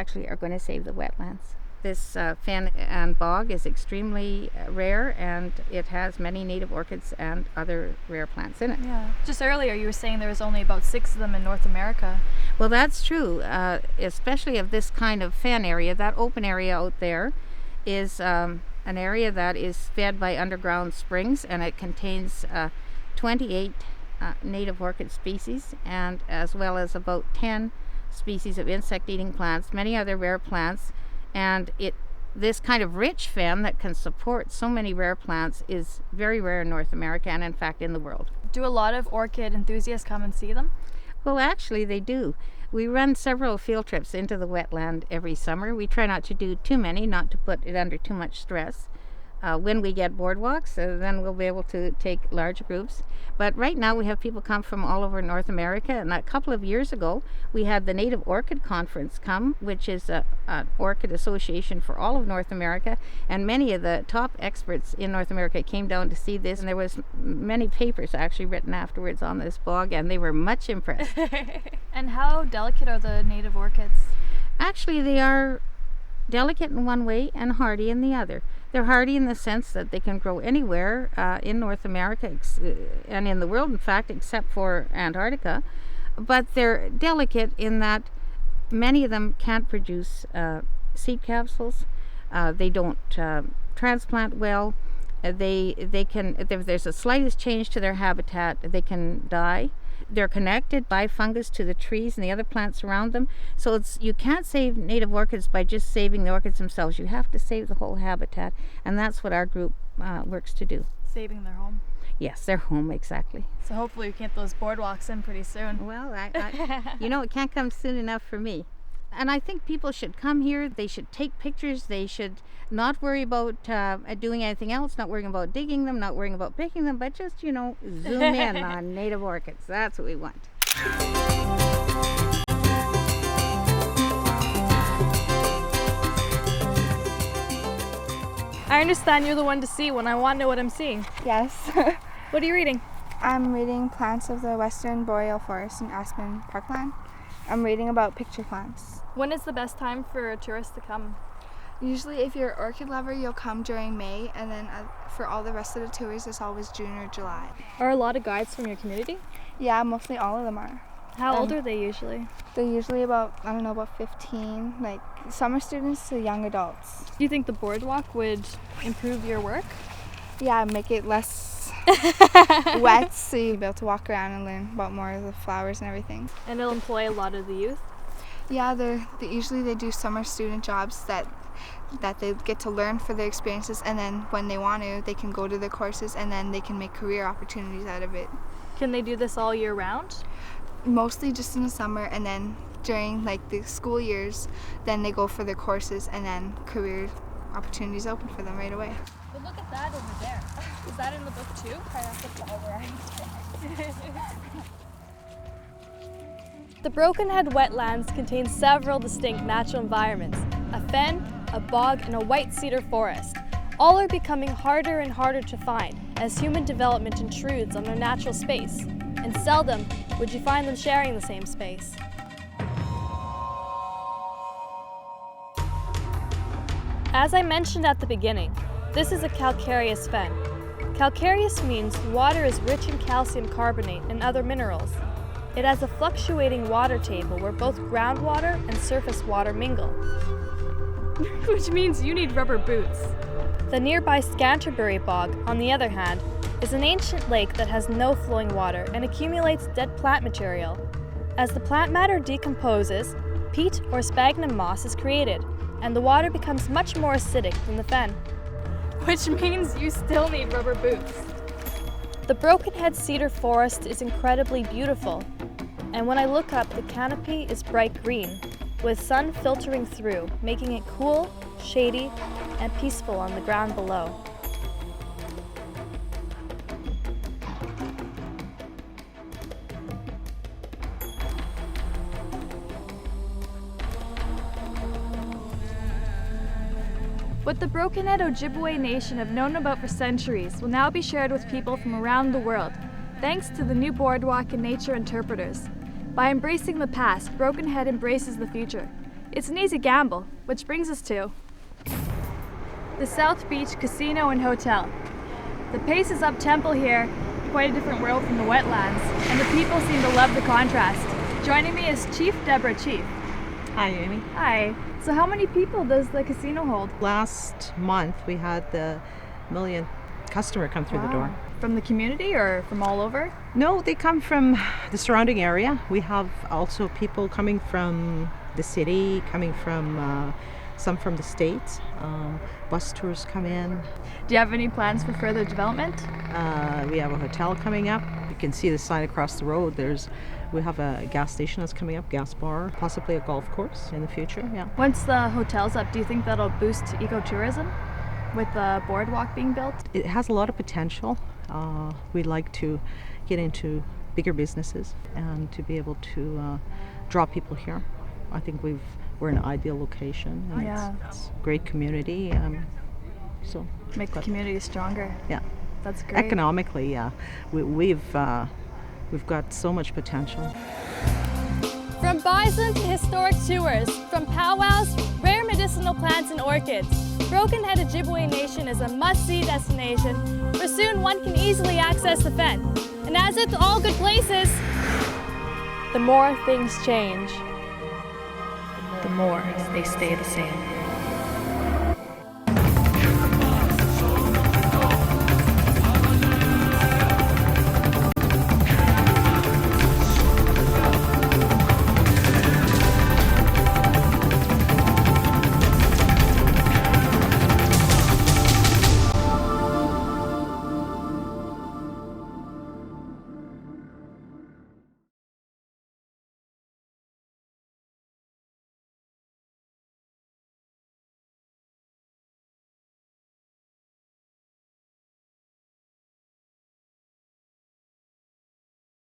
actually are going to save the wetlands. This fen and bog is extremely rare, and it has many native orchids and other rare plants in it. Yeah. Just earlier you were saying there was only about 6 of them in North America. Well, that's true, especially of this kind of fen area. That open area out there is an area that is fed by underground springs, and it contains 28 native orchid species, and as well as about 10 species of insect-eating plants, many other rare plants. And this kind of rich fen that can support so many rare plants is very rare in North America, and in fact in the world. Do a lot of orchid enthusiasts come and see them? Well, actually they do. We run several field trips into the wetland every summer. We try not to do too many, not to put it under too much stress. When we get boardwalks, then we'll be able to take large groups. But right now we have people come from all over North America, and a couple of years ago we had the Native Orchid Conference come, which is an orchid association for all of North America, and many of the top experts in North America came down to see this, and there was many papers actually written afterwards on this bog, and they were much impressed. And how delicate are the native orchids? Actually, they are delicate in one way and hardy in the other. They're hardy in the sense that they can grow anywhere in North America and in the world, in fact, except for Antarctica. But they're delicate in that many of them can't produce seed capsules. They don't transplant well. They can, if there's the slightest change to their habitat, they can die. They're connected by fungus to the trees and the other plants around them. So you can't save native orchids by just saving the orchids themselves. You have to save the whole habitat, and that's what our group works to do. Saving their home? Yes, their home, exactly. So hopefully we can get those boardwalks in pretty soon. Well, it can't come soon enough for me. And I think people should come here. They should take pictures. They should not worry about doing anything else, not worrying about digging them, not worrying about picking them, but just, zoom in on native orchids. That's what we want. I understand you're the one to see when I want to know what I'm seeing. Yes. What are you reading? I'm reading Plants of the Western Boreal Forest in Aspen Parkland. I'm reading about picture plants. When is the best time for tourists to come? Usually if you're an orchid lover, you'll come during May, and then for all the rest of the tours, it's always June or July. Are a lot of guides from your community? Yeah, mostly all of them are. How old are they usually? They're usually about 15, like summer students to young adults. Do you think the boardwalk would improve your work? Yeah, make it less wet, so you'll be able to walk around and learn about more of the flowers and everything. And it'll employ a lot of the youth? Yeah, they usually do summer student jobs that they get to learn for their experiences, and then when they want to, they can go to the courses, and then they can make career opportunities out of it. Can they do this all year round? Mostly just in the summer, and then during the school years, then they go for their courses, and then career opportunities open for them right away. But look at that over there. Is that in the book too? The Brokenhead Wetlands contains several distinct natural environments: a fen, a bog, and a white cedar forest. All are becoming harder and harder to find as human development intrudes on their natural space, and seldom would you find them sharing the same space. As I mentioned at the beginning, this is a calcareous fen. Calcareous means water is rich in calcium carbonate and other minerals. It has a fluctuating water table where both groundwater and surface water mingle. Which means you need rubber boots. The nearby Scanterbury Bog, on the other hand, is an ancient lake that has no flowing water and accumulates dead plant material. As the plant matter decomposes, peat or sphagnum moss is created, and the water becomes much more acidic than the fen. Which means you still need rubber boots. The Brokenhead Cedar Forest is incredibly beautiful, and when I look up, the canopy is bright green, with sun filtering through, making it cool, shady, and peaceful on the ground below. What the Brokenhead Ojibwe Nation have known about for centuries will now be shared with people from around the world, thanks to the new boardwalk and nature interpreters. By embracing the past, Brokenhead embraces the future. It's an easy gamble, which brings us to the South Beach Casino and Hotel. The pace is up-tempo here, quite a different world from the wetlands, and the people seem to love the contrast. Joining me is Chief Deborah Chief. Hi, Amy. Hi. So how many people does the casino hold? Last month we had the millionth customer come through the door. From the community or from all over? No, they come from the surrounding area. We have also people coming from the city, coming from some from the States. Bus tours come in. Do you have any plans for further development? We have a hotel coming up. You can see the sign across the road. We have a gas station that's coming up, gas bar, possibly a golf course in the future, yeah. Once the hotel's up, do you think that'll boost ecotourism with the boardwalk being built? It has a lot of potential. We'd like to get into bigger businesses and to be able to draw people here. I think we're in an ideal location. And Yeah. it's a great community. So Make the community stronger. yeah, That's great. economically, yeah, we've got so much potential. From bison to historic tours, from powwows, rare medicinal plants and orchids, Brokenhead Ojibwe Nation is a must-see destination where soon one can easily access the fen. And as with all good places, the more things change, the more they stay the same.